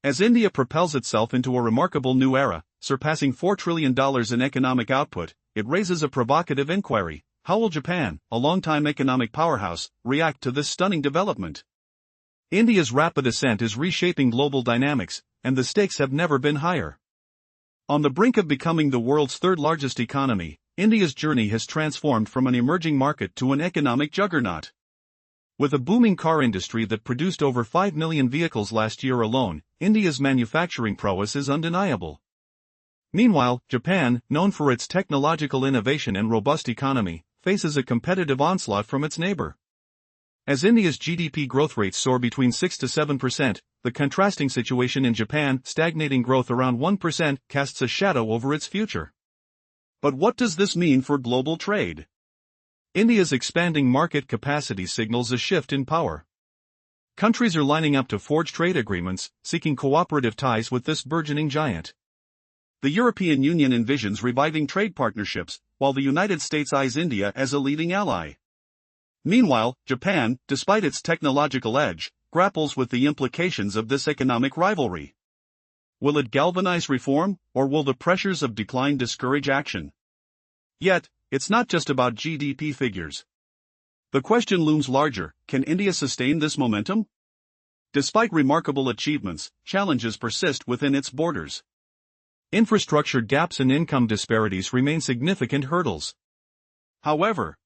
As India propels itself into a remarkable new era, surpassing $4 trillion in economic output, it raises a provocative inquiry: how will Japan, a longtime economic powerhouse, react to this stunning development? India's rapid ascent is reshaping global dynamics, and the stakes have never been higher. On the brink of becoming the world's third-largest economy, India's journey has transformed from an emerging market to an economic juggernaut. With a booming car industry that produced over 5 million vehicles last year alone, India's manufacturing prowess is undeniable. Meanwhile, Japan, known for its technological innovation and robust economy, faces a competitive onslaught from its neighbor. As India's GDP growth rates soar between 6 to 7%, the contrasting situation in Japan, stagnating growth around 1%, casts a shadow over its future. But what does this mean for global trade? India's expanding market capacity signals a shift in power. Countries are lining up to forge trade agreements, seeking cooperative ties with this burgeoning giant. The European Union envisions reviving trade partnerships, while the United States eyes India as a leading ally. Meanwhile, Japan, despite its technological edge, grapples with the implications of this economic rivalry. Will it galvanize reform, or will the pressures of decline discourage action? Yet, it's not just about GDP figures. The question looms larger: can India sustain this momentum? Despite remarkable achievements, challenges persist within its borders. Infrastructure gaps and income disparities remain significant hurdles. However,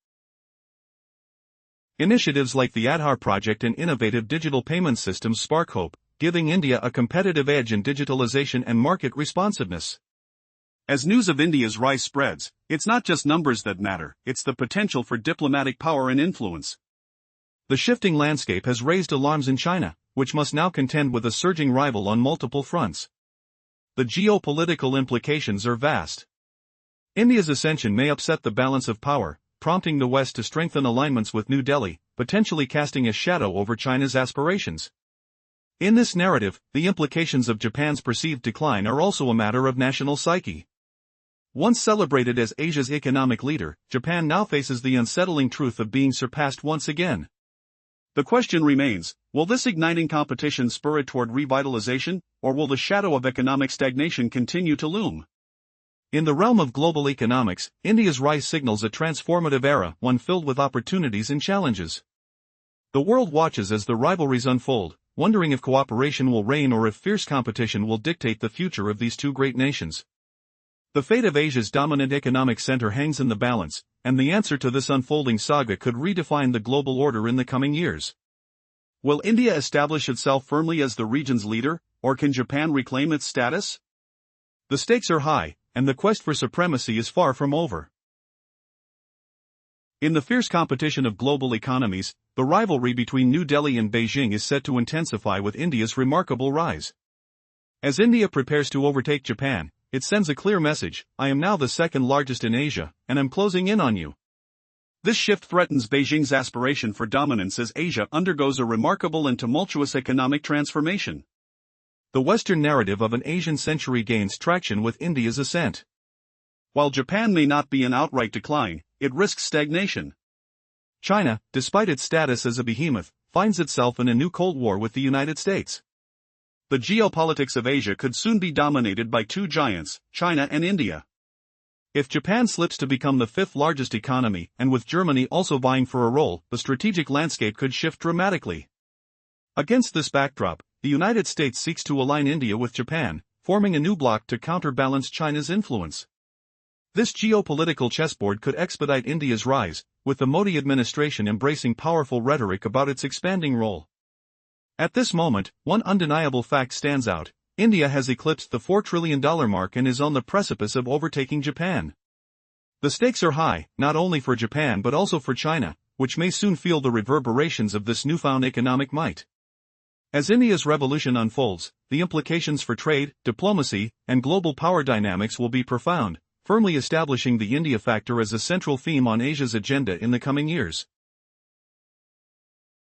initiatives like the Aadhaar project and innovative digital payment systems spark hope, giving India a competitive edge in digitalization and market responsiveness. As news of India's rise spreads, it's not just numbers that matter, it's the potential for diplomatic power and influence. The shifting landscape has raised alarms in China, which must now contend with a surging rival on multiple fronts. The geopolitical implications are vast. India's ascension may upset the balance of power, prompting the West to strengthen alignments with New Delhi, potentially casting a shadow over China's aspirations. In this narrative, the implications of Japan's perceived decline are also a matter of national psyche. Once celebrated as Asia's economic leader, Japan now faces the unsettling truth of being surpassed once again. The question remains: will this igniting competition spur it toward revitalization, or will the shadow of economic stagnation continue to loom? In the realm of global economics, India's rise signals a transformative era, one filled with opportunities and challenges. The world watches as the rivalries unfold, wondering if cooperation will reign or if fierce competition will dictate the future of these two great nations. The fate of Asia's dominant economic center hangs in the balance, and the answer to this unfolding saga could redefine the global order in the coming years. Will India establish itself firmly as the region's leader, or can Japan reclaim its status? The stakes are high, and the quest for supremacy is far from over. In the fierce competition of global economies, the rivalry between New Delhi and Beijing is set to intensify with India's remarkable rise. As India prepares to overtake Japan, it sends a clear message: I am now the second largest in Asia, and I'm closing in on you. This shift threatens Beijing's aspiration for dominance as Asia undergoes a remarkable and tumultuous economic transformation. The Western narrative of an Asian century gains traction with India's ascent. While Japan may not be in outright decline, it risks stagnation. China, despite its status as a behemoth, finds itself in a new Cold War with the United States. The geopolitics of Asia could soon be dominated by two giants, China and India. If Japan slips to become the fifth largest economy, and with Germany also vying for a role, the strategic landscape could shift dramatically. Against this backdrop, the United States seeks to align India with Japan, forming a new bloc to counterbalance China's influence. This geopolitical chessboard could expedite India's rise, with the Modi administration embracing powerful rhetoric about its expanding role. At this moment, one undeniable fact stands out: India has eclipsed the $4 trillion mark and is on the precipice of overtaking Japan. The stakes are high, not only for Japan but also for China, which may soon feel the reverberations of this newfound economic might. As India's revolution unfolds, the implications for trade, diplomacy, and global power dynamics will be profound, firmly establishing the India factor as a central theme on Asia's agenda in the coming years.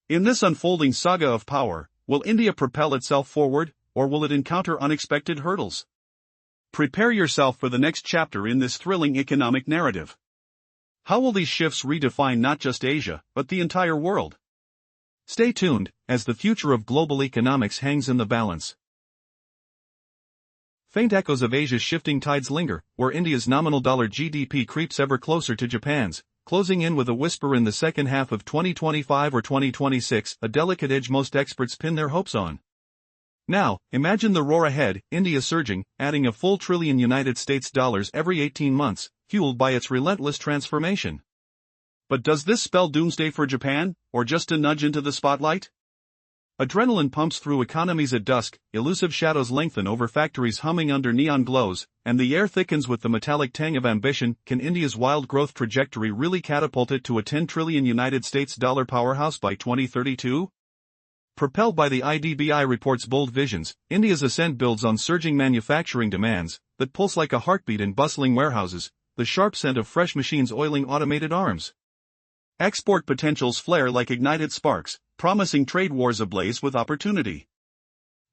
In this unfolding saga of power, will India propel itself forward, or will it encounter unexpected hurdles? Prepare yourself for the next chapter in this thrilling economic narrative. How will these shifts redefine not just Asia, but the entire world? Stay tuned, as the future of global economics hangs in the balance. Faint echoes of Asia's shifting tides linger, where India's nominal GDP creeps ever closer to Japan's, closing in with a whisper in the second half of 2025 or 2026, a delicate edge most experts pin their hopes on. Now, imagine the roar ahead, India surging, adding a full trillion United States dollars every 18 months, fueled by its relentless transformation. But does this spell doomsday for Japan, or just a nudge into the spotlight? Adrenaline pumps through economies at dusk, elusive shadows lengthen over factories humming under neon glows, and the air thickens with the metallic tang of ambition. Can India's wild growth trajectory really catapult it to a 10 trillion United States dollar powerhouse by 2032? Propelled by the IDBI report's bold visions, India's ascent builds on surging manufacturing demands that pulse like a heartbeat in bustling warehouses, the sharp scent of fresh machines oiling automated arms. Export potentials flare like ignited sparks, promising trade wars ablaze with opportunity.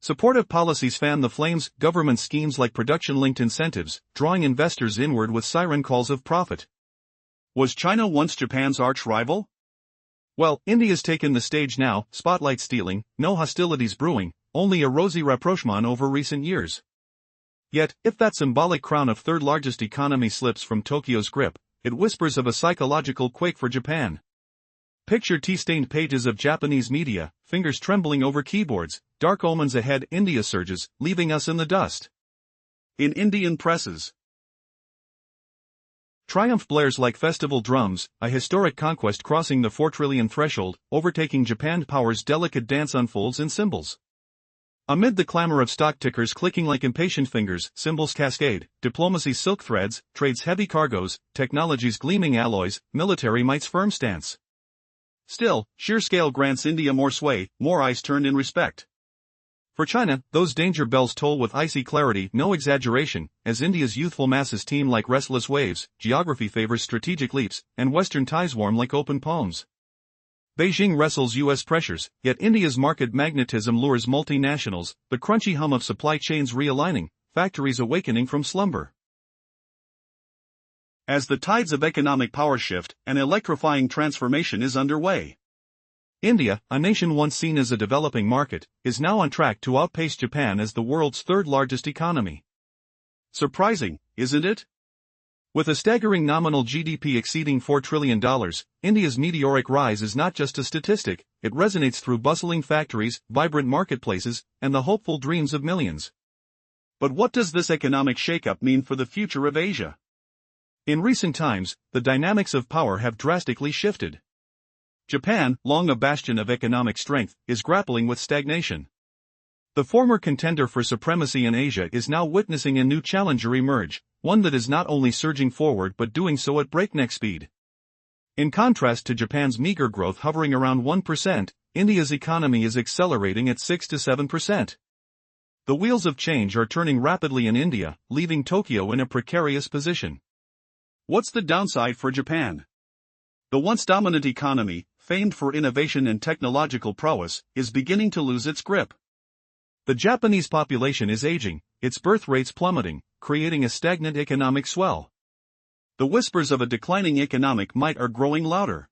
Supportive policies fan the flames, government schemes like production-linked incentives, drawing investors inward with siren calls of profit. Was China once Japan's arch-rival? Well, India's taken the stage now, spotlight stealing, no hostilities brewing, only a rosy rapprochement over recent years. Yet, if that symbolic crown of third-largest economy slips from Tokyo's grip, it whispers of a psychological quake for Japan. Picture tea-stained pages of Japanese media, fingers trembling over keyboards, dark omens ahead. India surges, leaving us in the dust. In Indian presses, triumph blares like festival drums, a historic conquest crossing the 4 trillion threshold, overtaking Japan. Power's delicate dance unfolds in symbols. Amid the clamor of stock tickers clicking like impatient fingers, symbols cascade, diplomacy's silk threads, trade's heavy cargoes, technology's gleaming alloys, military might's firm stance. Still, sheer scale grants India more sway, more eyes turned in respect. For China, those danger bells toll with icy clarity, no exaggeration, as India's youthful masses teem like restless waves, geography favors strategic leaps, and Western ties warm like open palms. Beijing wrestles U.S. pressures, yet India's market magnetism lures multinationals, the crunchy hum of supply chains realigning, factories awakening from slumber. As the tides of economic power shift, an electrifying transformation is underway. India, a nation once seen as a developing market, is now on track to outpace Japan as the world's third-largest economy. Surprising, isn't it? With a staggering nominal GDP exceeding $4 trillion, India's meteoric rise is not just a statistic, it resonates through bustling factories, vibrant marketplaces, and the hopeful dreams of millions. But what does this economic shakeup mean for the future of Asia? In recent times, the dynamics of power have drastically shifted. Japan, long a bastion of economic strength, is grappling with stagnation. The former contender for supremacy in Asia is now witnessing a new challenger emerge, one that is not only surging forward but doing so at breakneck speed. In contrast to Japan's meager growth hovering around 1%, India's economy is accelerating at 6 to 7%. The wheels of change are turning rapidly in India, leaving Tokyo in a precarious position. What's the downside for Japan? The once dominant economy, famed for innovation and technological prowess, is beginning to lose its grip. The Japanese population is aging, its birth rates plummeting, creating a stagnant economic swell. The whispers of a declining economic might are growing louder.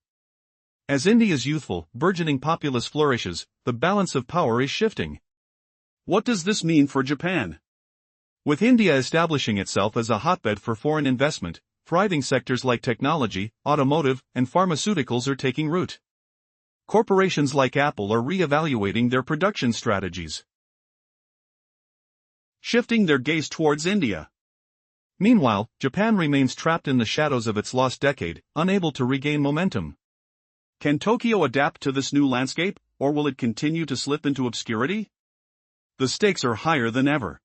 As India's youthful, burgeoning populace flourishes, the balance of power is shifting. What does this mean for Japan? With India establishing itself as a hotbed for foreign investment, thriving sectors like technology, automotive, and pharmaceuticals are taking root. Corporations like Apple are re-evaluating their production strategies, shifting their gaze towards India. Meanwhile, Japan remains trapped in the shadows of its lost decade, unable to regain momentum. Can Tokyo adapt to this new landscape, or will it continue to slip into obscurity? The stakes are higher than ever.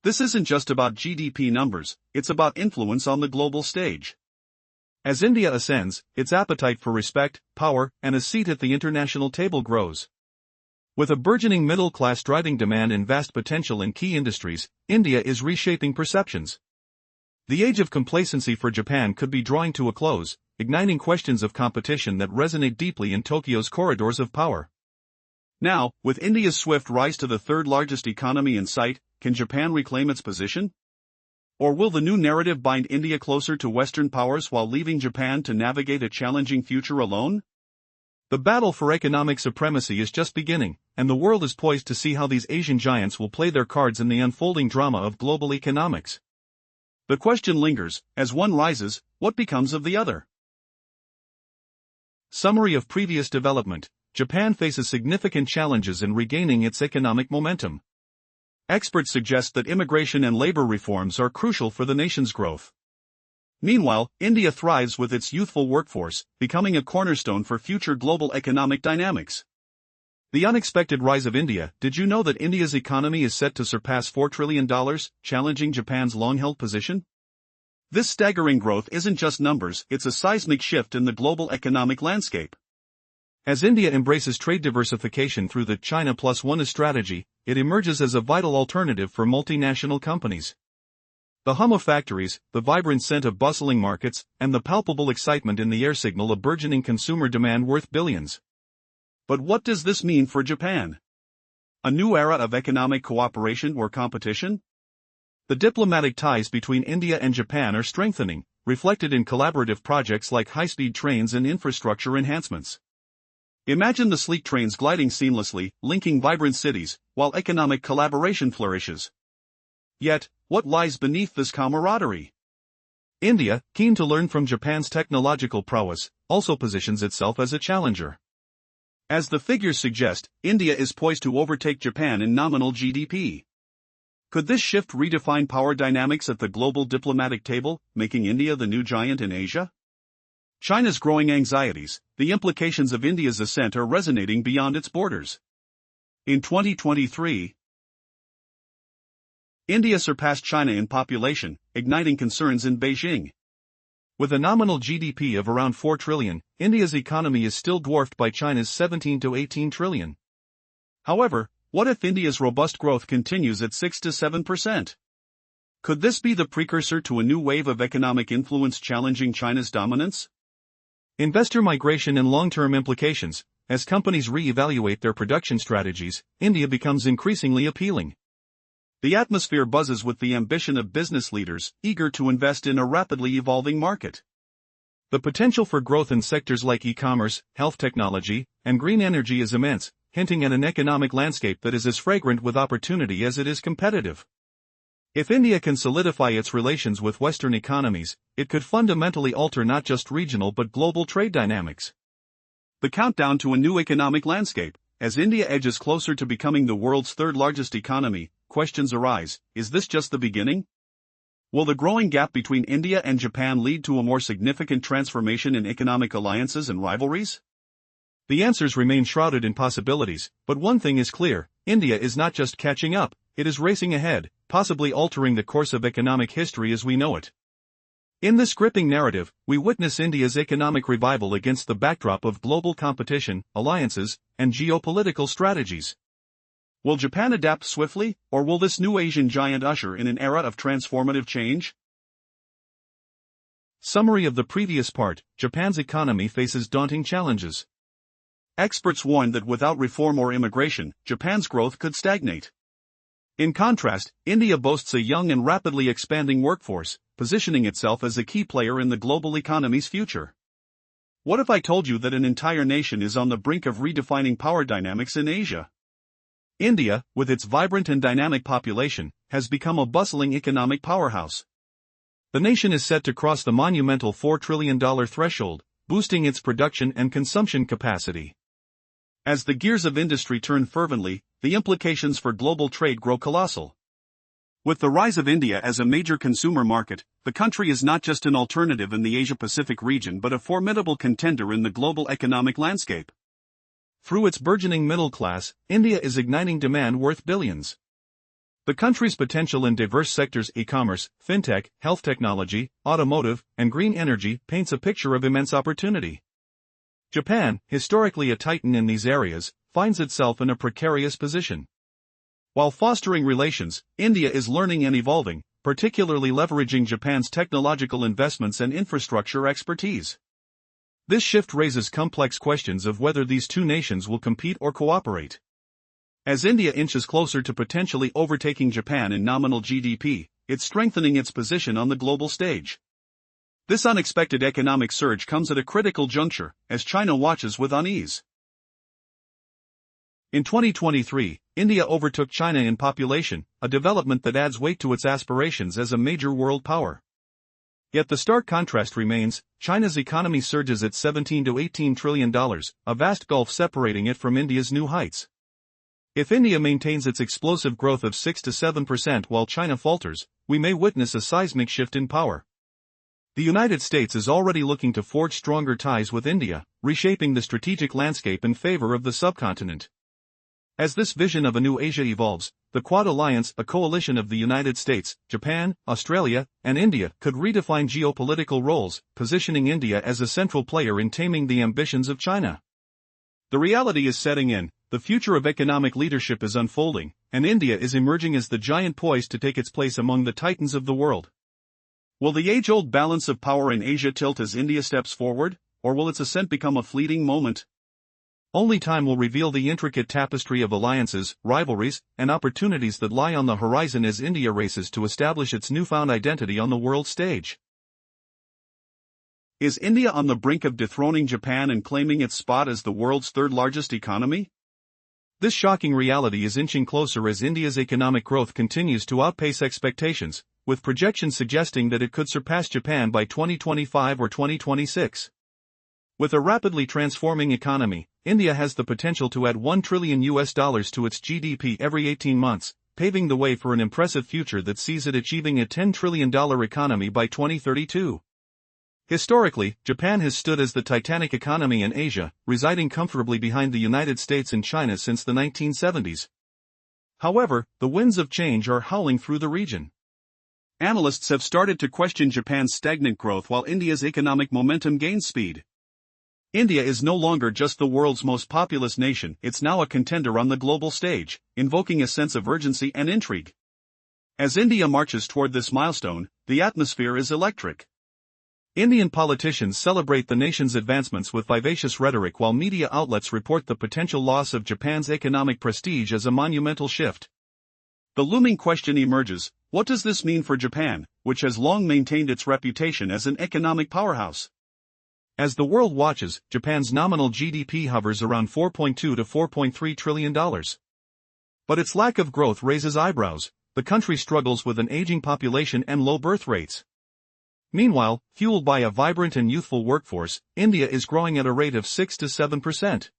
This isn't just about GDP numbers, it's about influence on the global stage. As India ascends, its appetite for respect, power, and a seat at the international table grows. With a burgeoning middle class driving demand and vast potential in key industries, India is reshaping perceptions. The age of complacency for Japan could be drawing to a close, igniting questions of competition that resonate deeply in Tokyo's corridors of power. Now, with India's swift rise to the third-largest economy in sight, can Japan reclaim its position? Or will the new narrative bind India closer to Western powers while leaving Japan to navigate a challenging future alone? The battle for economic supremacy is just beginning, and the world is poised to see how these Asian giants will play their cards in the unfolding drama of global economics. The question lingers, as one rises, what becomes of the other? Summary of previous development: Japan faces significant challenges in regaining its economic momentum. Experts suggest that immigration and labor reforms are crucial for the nation's growth. Meanwhile, India thrives with its youthful workforce, becoming a cornerstone for future global economic dynamics. The unexpected rise of India. Did you know that India's economy is set to surpass $4 trillion, challenging Japan's long-held position? This staggering growth isn't just numbers, it's a seismic shift in the global economic landscape. As India embraces trade diversification through the China Plus One strategy, it emerges as a vital alternative for multinational companies. The hum of factories, the vibrant scent of bustling markets, and the palpable excitement in the air signal a burgeoning consumer demand worth billions. But what does this mean for Japan? A new era of economic cooperation or competition? The diplomatic ties between India and Japan are strengthening, reflected in collaborative projects like high-speed trains and infrastructure enhancements. Imagine the sleek trains gliding seamlessly, linking vibrant cities, while economic collaboration flourishes. Yet, what lies beneath this camaraderie? India, keen to learn from Japan's technological prowess, also positions itself as a challenger. As the figures suggest, India is poised to overtake Japan in nominal GDP. Could this shift redefine power dynamics at the global diplomatic table, making India the new giant in Asia? China's growing anxieties, the implications of India's ascent are resonating beyond its borders. In 2023, India surpassed China in population, igniting concerns in Beijing. With a nominal GDP of around 4 trillion, India's economy is still dwarfed by China's 17 to 18 trillion. However, what if India's robust growth continues at 6 to 7%? Could this be the precursor to a new wave of economic influence challenging China's dominance? Investor migration and long-term implications. As companies re-evaluate their production strategies, India becomes increasingly appealing. The atmosphere buzzes with the ambition of business leaders, eager to invest in a rapidly evolving market. The potential for growth in sectors like e-commerce, health technology, and green energy is immense, hinting at an economic landscape that is as fragrant with opportunity as it is competitive. If India can solidify its relations with Western economies, it could fundamentally alter not just regional but global trade dynamics. The countdown to a new economic landscape. As India edges closer to becoming the world's third-largest economy, questions arise: is this just the beginning? Will the growing gap between India and Japan lead to a more significant transformation in economic alliances and rivalries? The answers remain shrouded in possibilities, but one thing is clear: India is not just catching up, it is racing ahead, possibly altering the course of economic history as we know it. In this gripping narrative, we witness India's economic revival against the backdrop of global competition, alliances, and geopolitical strategies. Will Japan adapt swiftly, or will this new Asian giant usher in an era of transformative change? Summary of the previous part: Japan's economy faces daunting challenges. Experts warn that without reform or immigration, Japan's growth could stagnate. In contrast, India boasts a young and rapidly expanding workforce, positioning itself as a key player in the global economy's future. What if I told you that an entire nation is on the brink of redefining power dynamics in Asia? India, with its vibrant and dynamic population, has become a bustling economic powerhouse. The nation is set to cross the monumental $4 trillion threshold, boosting its production and consumption capacity. As the gears of industry turn fervently, the implications for global trade grow colossal. With the rise of India as a major consumer market, the country is not just an alternative in the Asia-Pacific region but a formidable contender in the global economic landscape. Through its burgeoning middle class, India is igniting demand worth billions. The country's potential in diverse sectors, e-commerce, fintech, health technology, automotive, and green energy, paints a picture of immense opportunity. Japan, historically a titan in these areas, finds itself in a precarious position. While fostering relations, India is learning and evolving, particularly leveraging Japan's technological investments and infrastructure expertise. This shift raises complex questions of whether these two nations will compete or cooperate. As India inches closer to potentially overtaking Japan in nominal GDP, it's strengthening its position on the global stage. This unexpected economic surge comes at a critical juncture, as China watches with unease. In 2023, India overtook China in population, a development that adds weight to its aspirations as a major world power. Yet the stark contrast remains. China's economy surges at $17 to $18 trillion, a vast gulf separating it from India's new heights. If India maintains its explosive growth of 6 to 7% while China falters, we may witness a seismic shift in power. The United States is already looking to forge stronger ties with India, reshaping the strategic landscape in favor of the subcontinent. As this vision of a new Asia evolves, the Quad Alliance, a coalition of the United States, Japan, Australia, and India, could redefine geopolitical roles, positioning India as a central player in taming the ambitions of China. The reality is setting in. The future of economic leadership is unfolding, and India is emerging as the giant poised to take its place among the titans of the world. Will the age-old balance of power in Asia tilt as India steps forward, or will its ascent become a fleeting moment? Only time will reveal the intricate tapestry of alliances, rivalries, and opportunities that lie on the horizon as India races to establish its newfound identity on the world stage. Is India on the brink of dethroning Japan and claiming its spot as the world's third-largest economy? This shocking reality is inching closer as India's economic growth continues to outpace expectations, with projections suggesting that it could surpass Japan by 2025 or 2026. With a rapidly transforming economy, India has the potential to add $1 trillion to its GDP every 18 months, paving the way for an impressive future that sees it achieving a $10 trillion economy by 2032. Historically, Japan has stood as the titanic economy in Asia, residing comfortably behind the United States and China since the 1970s. However, the winds of change are howling through the region. Analysts have started to question Japan's stagnant growth while India's economic momentum gains speed. India is no longer just the world's most populous nation, it's now a contender on the global stage, invoking a sense of urgency and intrigue. As India marches toward this milestone, the atmosphere is electric. Indian politicians celebrate the nation's advancements with vivacious rhetoric while media outlets report the potential loss of Japan's economic prestige as a monumental shift. The looming question emerges: what does this mean for Japan, which has long maintained its reputation as an economic powerhouse? As the world watches, Japan's nominal GDP hovers around $4.2 to $4.3 trillion. But its lack of growth raises eyebrows. The country struggles with an aging population and low birth rates. Meanwhile, fueled by a vibrant and youthful workforce, India is growing at a rate of 6 to 7%.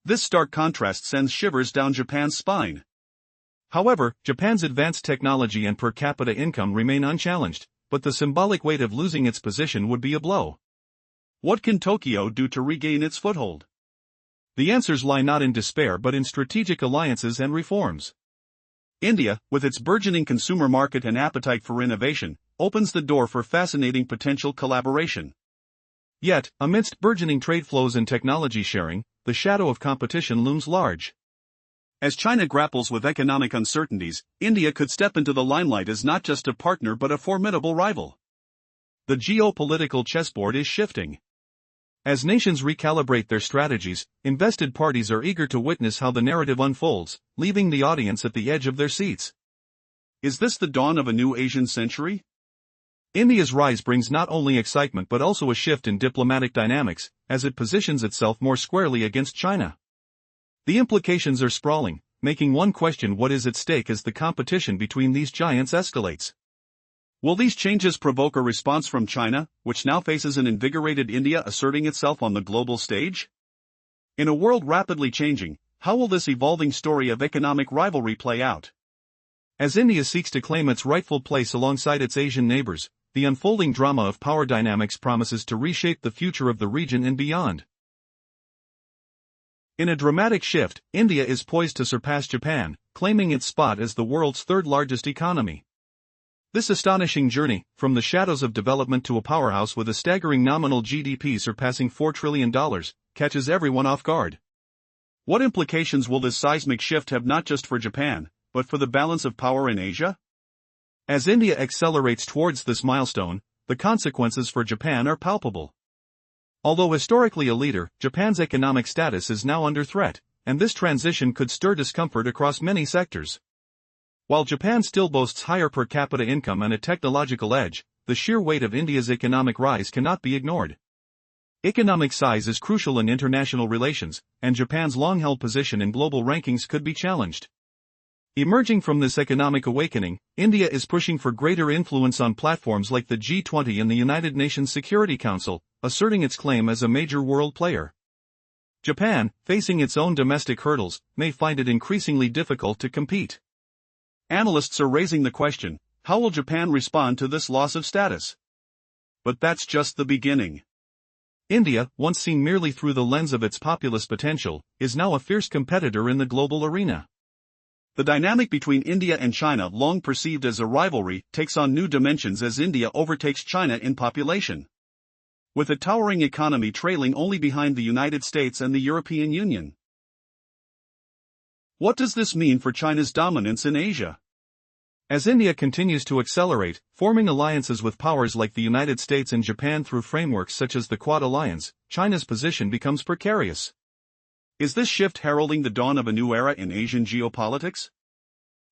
This stark contrast sends shivers down Japan's spine. However, Japan's advanced technology and per capita income remain unchallenged, but the symbolic weight of losing its position would be a blow. What can Tokyo do to regain its foothold? The answers lie not in despair but in strategic alliances and reforms. India, with its burgeoning consumer market and appetite for innovation, opens the door for fascinating potential collaboration. Yet, amidst burgeoning trade flows and technology sharing, the shadow of competition looms large. As China grapples with economic uncertainties, India could step into the limelight as not just a partner but a formidable rival. The geopolitical chessboard is shifting. As nations recalibrate their strategies, invested parties are eager to witness how the narrative unfolds, leaving the audience at the edge of their seats. Is this the dawn of a new Asian century? India's rise brings not only excitement but also a shift in diplomatic dynamics, as it positions itself more squarely against China. The implications are sprawling, making one question what is at stake as the competition between these giants escalates. Will these changes provoke a response from China, which now faces an invigorated India asserting itself on the global stage? In a world rapidly changing, how will this evolving story of economic rivalry play out? As India seeks to claim its rightful place alongside its Asian neighbors, the unfolding drama of power dynamics promises to reshape the future of the region and beyond. In a dramatic shift, India is poised to surpass Japan, claiming its spot as the world's third-largest economy. This astonishing journey, from the shadows of development to a powerhouse with a staggering nominal GDP surpassing $4 trillion, catches everyone off guard. What implications will this seismic shift have not just for Japan, but for the balance of power in Asia? As India accelerates towards this milestone, the consequences for Japan are palpable. Although historically a leader, Japan's economic status is now under threat, and this transition could stir discomfort across many sectors. While Japan still boasts higher per capita income and a technological edge, the sheer weight of India's economic rise cannot be ignored. Economic size is crucial in international relations, and Japan's long-held position in global rankings could be challenged. Emerging from this economic awakening, India is pushing for greater influence on platforms like the G20 and the United Nations Security Council, asserting its claim as a major world player. Japan, facing its own domestic hurdles, may find it increasingly difficult to compete. Analysts are raising the question, how will Japan respond to this loss of status? But that's just the beginning. India, once seen merely through the lens of its populous potential, is now a fierce competitor in the global arena. The dynamic between India and China, long perceived as a rivalry, takes on new dimensions as India overtakes China in population, with a towering economy trailing only behind the United States and the European Union. What does this mean for China's dominance in Asia? As India continues to accelerate, forming alliances with powers like the United States and Japan through frameworks such as the Quad Alliance, China's position becomes precarious. Is this shift heralding the dawn of a new era in Asian geopolitics?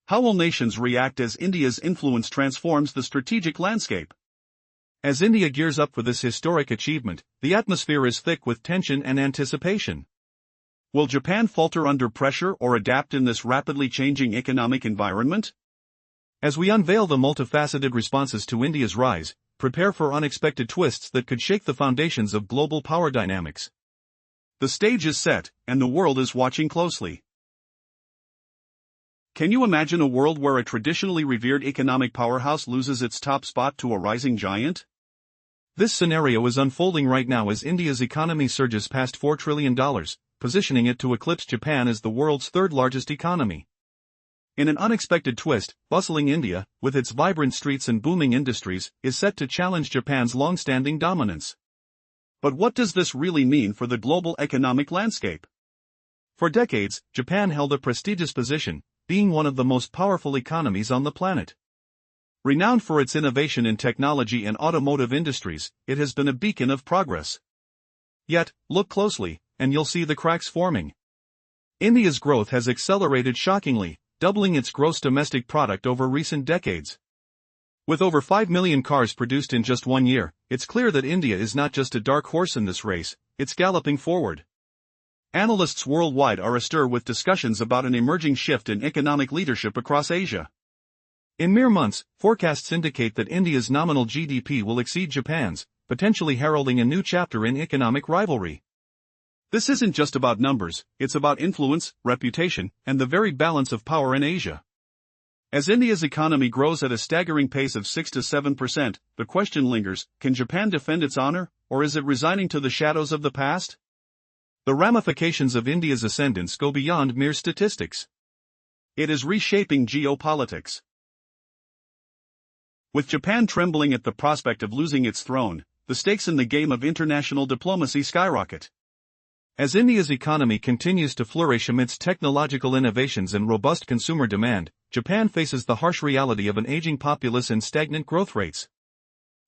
How will nations react as India's influence transforms the strategic landscape? As India gears up for this historic achievement, the atmosphere is thick with tension and anticipation. Will Japan falter under pressure or adapt in this rapidly changing economic environment? As we unveil the multifaceted responses to India's rise, prepare for unexpected twists that could shake the foundations of global power dynamics. The stage is set, and the world is watching closely. Can you imagine a world where a traditionally revered economic powerhouse loses its top spot to a rising giant? This scenario is unfolding right now as India's economy surges past $4 trillion, positioning it to eclipse Japan as the world's third-largest economy. In an unexpected twist, bustling India, with its vibrant streets and booming industries, is set to challenge Japan's long-standing dominance. But what does this really mean for the global economic landscape? For decades, Japan held a prestigious position, being one of the most powerful economies on the planet. Renowned for its innovation in technology and automotive industries, it has been a beacon of progress. Yet, look closely, and you'll see the cracks forming. India's growth has accelerated shockingly, doubling its gross domestic product over recent decades. With over 5 million cars produced in just 1 year, it's clear that India is not just a dark horse in this race, it's galloping forward. Analysts worldwide are astir with discussions about an emerging shift in economic leadership across Asia. In mere months, forecasts indicate that India's nominal GDP will exceed Japan's, potentially heralding a new chapter in economic rivalry. This isn't just about numbers, it's about influence, reputation, and the very balance of power in Asia. As India's economy grows at a staggering pace of 6 to 7%, the question lingers, can Japan defend its honor, or is it resigning to the shadows of the past? The ramifications of India's ascendance go beyond mere statistics. It is reshaping geopolitics. With Japan trembling at the prospect of losing its throne, the stakes in the game of international diplomacy skyrocket. As India's economy continues to flourish amidst technological innovations and robust consumer demand, Japan faces the harsh reality of an aging populace and stagnant growth rates.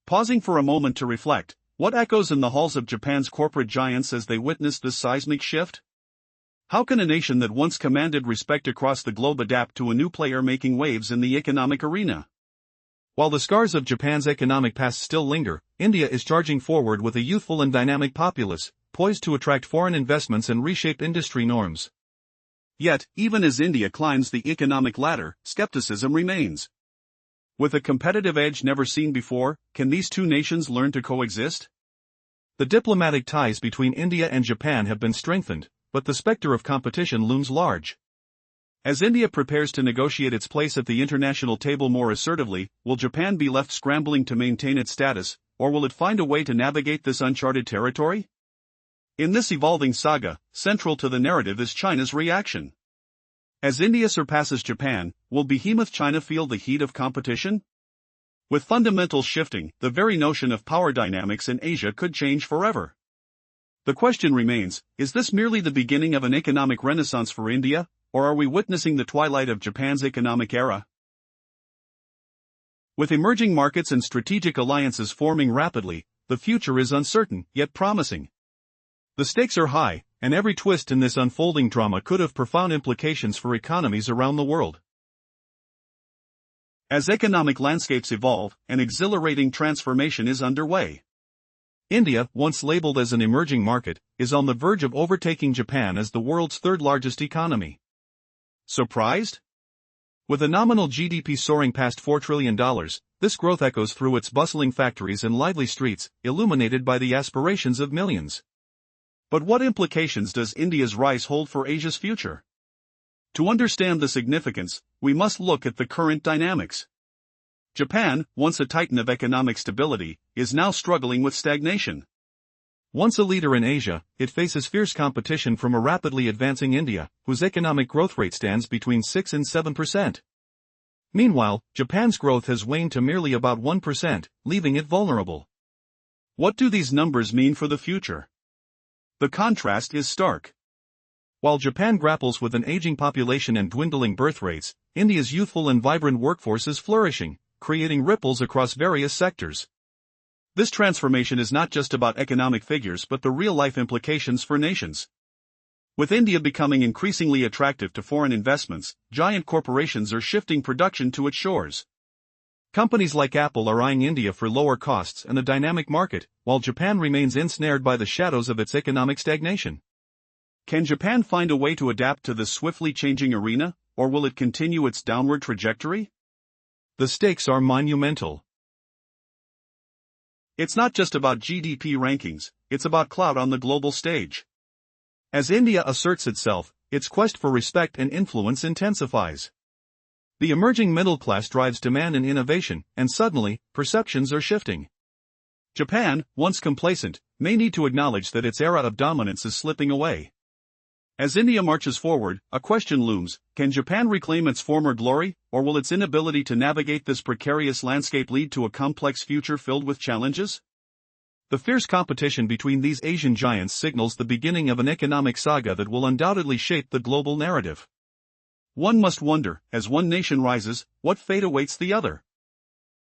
Pausing for a moment to reflect, what echoes in the halls of Japan's corporate giants as they witness this seismic shift? How can a nation that once commanded respect across the globe adapt to a new player making waves in the economic arena? While the scars of Japan's economic past still linger, India is charging forward with a youthful and dynamic populace, poised to attract foreign investments and reshape industry norms. Yet, even as India climbs the economic ladder, skepticism remains. With a competitive edge never seen before, can these two nations learn to coexist? The diplomatic ties between India and Japan have been strengthened, but the specter of competition looms large. As India prepares to negotiate its place at the international table more assertively, will Japan be left scrambling to maintain its status, or will it find a way to navigate this uncharted territory? In this evolving saga, central to the narrative is China's reaction. As India surpasses Japan, will behemoth China feel the heat of competition? With fundamentals shifting, the very notion of power dynamics in Asia could change forever. The question remains, is this merely the beginning of an economic renaissance for India, or are we witnessing the twilight of Japan's economic era? With emerging markets and strategic alliances forming rapidly, the future is uncertain, yet promising. The stakes are high, and every twist in this unfolding drama could have profound implications for economies around the world. As economic landscapes evolve, an exhilarating transformation is underway. India, once labeled as an emerging market, is on the verge of overtaking Japan as the world's third-largest economy. Surprised? With a nominal GDP soaring past $4 trillion, this growth echoes through its bustling factories and lively streets, illuminated by the aspirations of millions. But what implications does India's rise hold for Asia's future? To understand the significance, we must look at the current dynamics. Japan, once a titan of economic stability, is now struggling with stagnation. Once a leader in Asia, it faces fierce competition from a rapidly advancing India, whose economic growth rate stands between 6 and 7%. Meanwhile, Japan's growth has waned to merely about 1%, leaving it vulnerable. What do these numbers mean for the future? The contrast is stark. While Japan grapples with an aging population and dwindling birth rates, India's youthful and vibrant workforce is flourishing, creating ripples across various sectors. This transformation is not just about economic figures but the real-life implications for nations. With India becoming increasingly attractive to foreign investments, giant corporations are shifting production to its shores. Companies like Apple are eyeing India for lower costs and a dynamic market, while Japan remains ensnared by the shadows of its economic stagnation. Can Japan find a way to adapt to this swiftly changing arena, or will it continue its downward trajectory? The stakes are monumental. It's not just about GDP rankings, it's about clout on the global stage. As India asserts itself, its quest for respect and influence intensifies. The emerging middle class drives demand and innovation, and suddenly, perceptions are shifting. Japan, once complacent, may need to acknowledge that its era of dominance is slipping away. As India marches forward, a question looms: can Japan reclaim its former glory, or will its inability to navigate this precarious landscape lead to a complex future filled with challenges? The fierce competition between these Asian giants signals the beginning of an economic saga that will undoubtedly shape the global narrative. One must wonder, as one nation rises, what fate awaits the other.